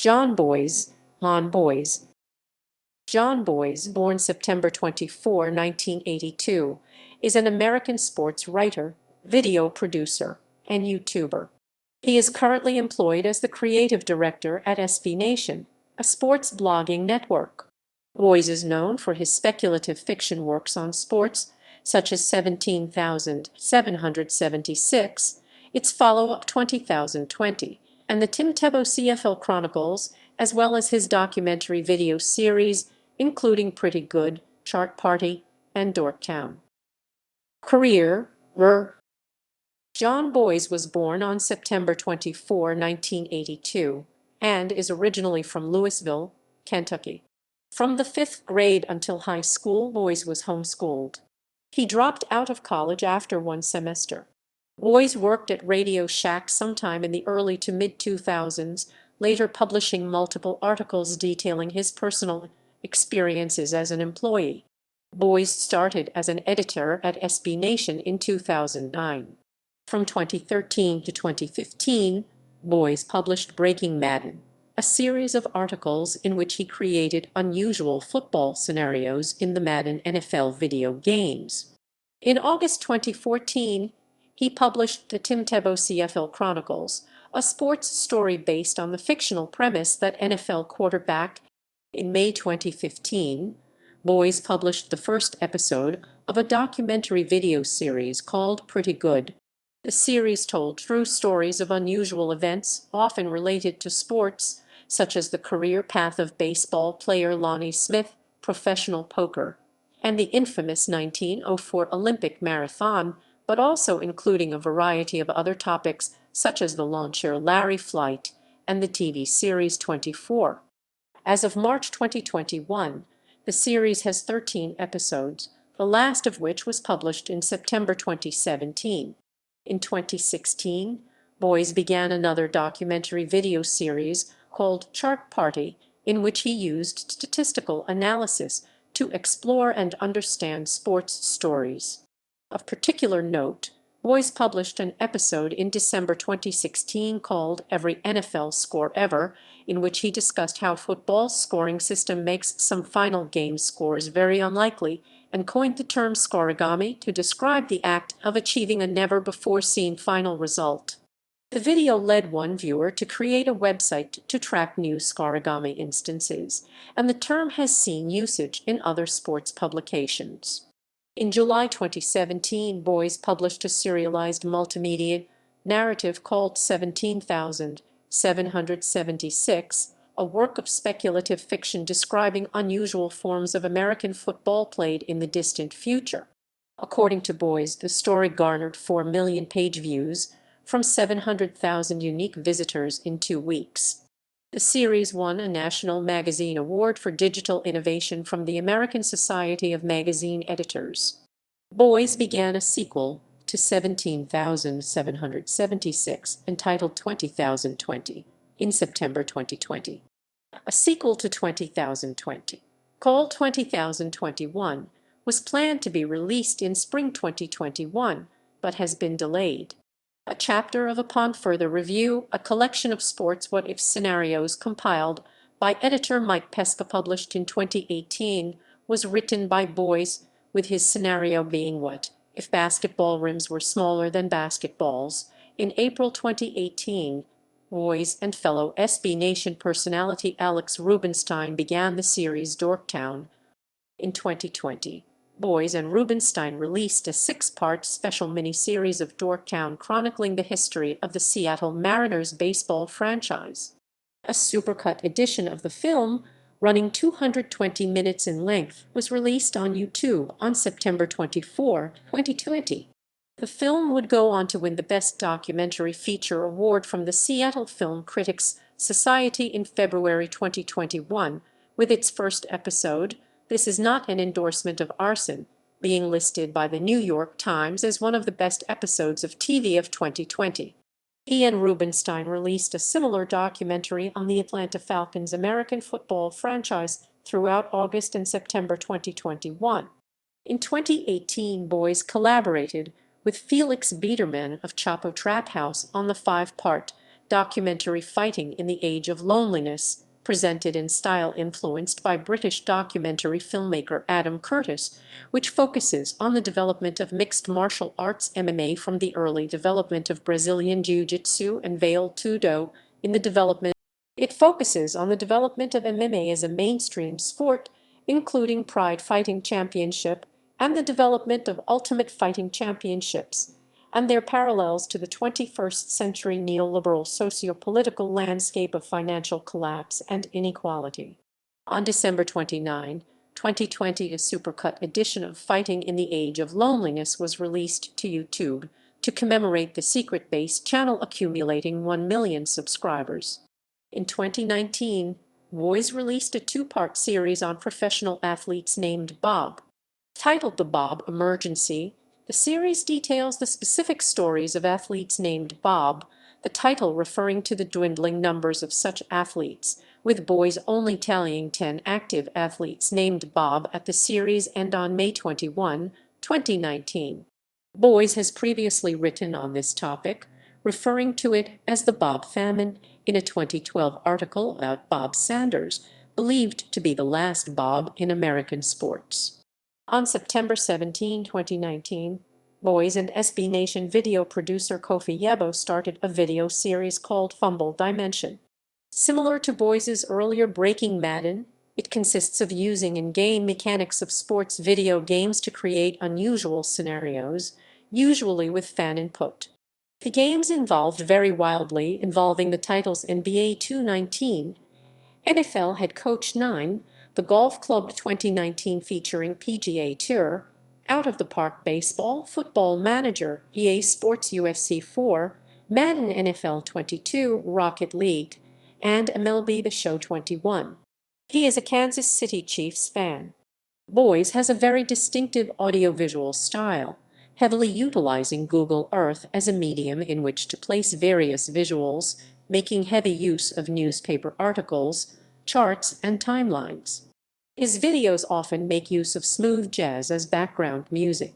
Jon Bois, Jon Bois. Jon Bois, born September 24, 1982, is an American sports writer, video producer, and YouTuber. He is currently employed as the creative director at SB Nation, a sports blogging network. Bois is known for his speculative fiction works on sports, such as 17,776, its follow-up 20,020, and the Tim Tebow CFL Chronicles, as well as his documentary video series, including Pretty Good, Chart Party, and Dorktown. Career. Jon Bois was born on September 24, 1982, and is originally from Louisville, Kentucky. From the 5th grade until high school, Bois was homeschooled. He dropped out of college after one semester. Bois worked at Radio Shack sometime in the early to mid-2000s, later publishing multiple articles detailing his personal experiences as an employee. Bois started as an editor at SB Nation in 2009. From 2013 to 2015, Bois published Breaking Madden, a series of articles in which he created unusual football scenarios in the Madden NFL video games. In August 2014, he published the Tim Tebow CFL Chronicles, a sports story based on the fictional premise that NFL quarterback. In May 2015, Bois published the first episode of a documentary video series called Pretty Good. The series told true stories of unusual events, often related to sports, such as the career path of baseball player Lonnie Smith, professional poker, and the infamous 1904 Olympic marathon, but also including a variety of other topics such as the launcher Larry flight and the TV series 24. As of March 2021, the series has 13 episodes, the last of which was published in September 2017. In 2016, Bois began another documentary video series called Chart Party, in which he used statistical analysis to explore and understand sports stories. Of particular note, Bois published an episode in December 2016 called Every NFL Score Ever, in which he discussed how football's scoring system makes some final game scores very unlikely, and coined the term scorigami to describe the act of achieving a never-before-seen final result. The video led one viewer to create a website to track new scorigami instances, and the term has seen usage in other sports publications. In July 2017, Bois published a serialized multimedia narrative called 17,776, a work of speculative fiction describing unusual forms of American football played in the distant future. According to Bois, the story garnered 4 million page views from 700,000 unique visitors in 2 weeks. The series won a National Magazine Award for Digital Innovation from the American Society of Magazine Editors. Bois began a sequel to 17,776 entitled 20,020 in September 2020. A sequel to 20,020, called 20,021, was planned to be released in spring 2021, but has been delayed. A chapter of Upon Further Review, a collection of sports what-if scenarios compiled by editor Mike Pesca published in 2018, was written by Bois, with his scenario being what if basketball rims were smaller than basketballs. In April 2018, Bois and fellow SB Nation personality Alex Rubinstein began the series Dorktown. In 2020, Bois and Rubinstein released a 6-part special mini-series of Dorktown chronicling the history of the Seattle Mariners baseball franchise. A supercut edition of the film, running 220 minutes in length, was released on YouTube on September 24, 2020. The film would go on to win the Best Documentary Feature Award from the Seattle Film Critics Society in February 2021, with its first episode, This Is Not an Endorsement of Arson, being listed by the New York Times as one of the best episodes of TV of 2020. He and Rubinstein released a similar documentary on the Atlanta Falcons' American football franchise throughout August and September 2021. In 2018, Bois collaborated with Felix Biederman of Chapo Trap House on the 5-part documentary Fighting in the Age of Loneliness, presented in style influenced by British documentary filmmaker Adam Curtis, which focuses on the development of mixed martial arts MMA from the early development of Brazilian Jiu-Jitsu and Vale Tudo in the development. It focuses on the development of MMA as a mainstream sport, including Pride Fighting Championship and the development of Ultimate Fighting Championships, and their parallels to the 21st century neoliberal socio-political landscape of financial collapse and inequality. On December 29, 2020, a supercut edition of Fighting in the Age of Loneliness was released to YouTube to commemorate the Secret Base channel accumulating 1 million subscribers. In 2019, Boys released a two-part series on professional athletes named Bob. Titled The Bob Emergency, the series details the specific stories of athletes named Bob, the title referring to the dwindling numbers of such athletes, with Boys only tallying 10 active athletes named Bob at the series end on May 21, 2019. Boys has previously written on this topic, referring to it as the Bob famine in a 2012 article about Bob Sanders, believed to be the last Bob in American sports. On September 17, 2019, Boys and SB Nation video producer Kofi Yebo started a video series called Fumble Dimension. Similar to Boys' earlier Breaking Madden, it consists of using in-game mechanics of sports video games to create unusual scenarios, usually with fan input. The games involved vary wildly, involving the titles NBA 2K19, NFL Head Coach 9, the Golf Club 2019 featuring PGA Tour, Out of the Park Baseball, Football Manager, EA Sports UFC 4, Madden NFL 22, Rocket League, and MLB The Show 21. He is a Kansas City Chiefs fan. Boys has a very distinctive audiovisual style, heavily utilizing Google Earth as a medium in which to place various visuals, making heavy use of newspaper articles, charts, and timelines. His videos often make use of smooth jazz as background music.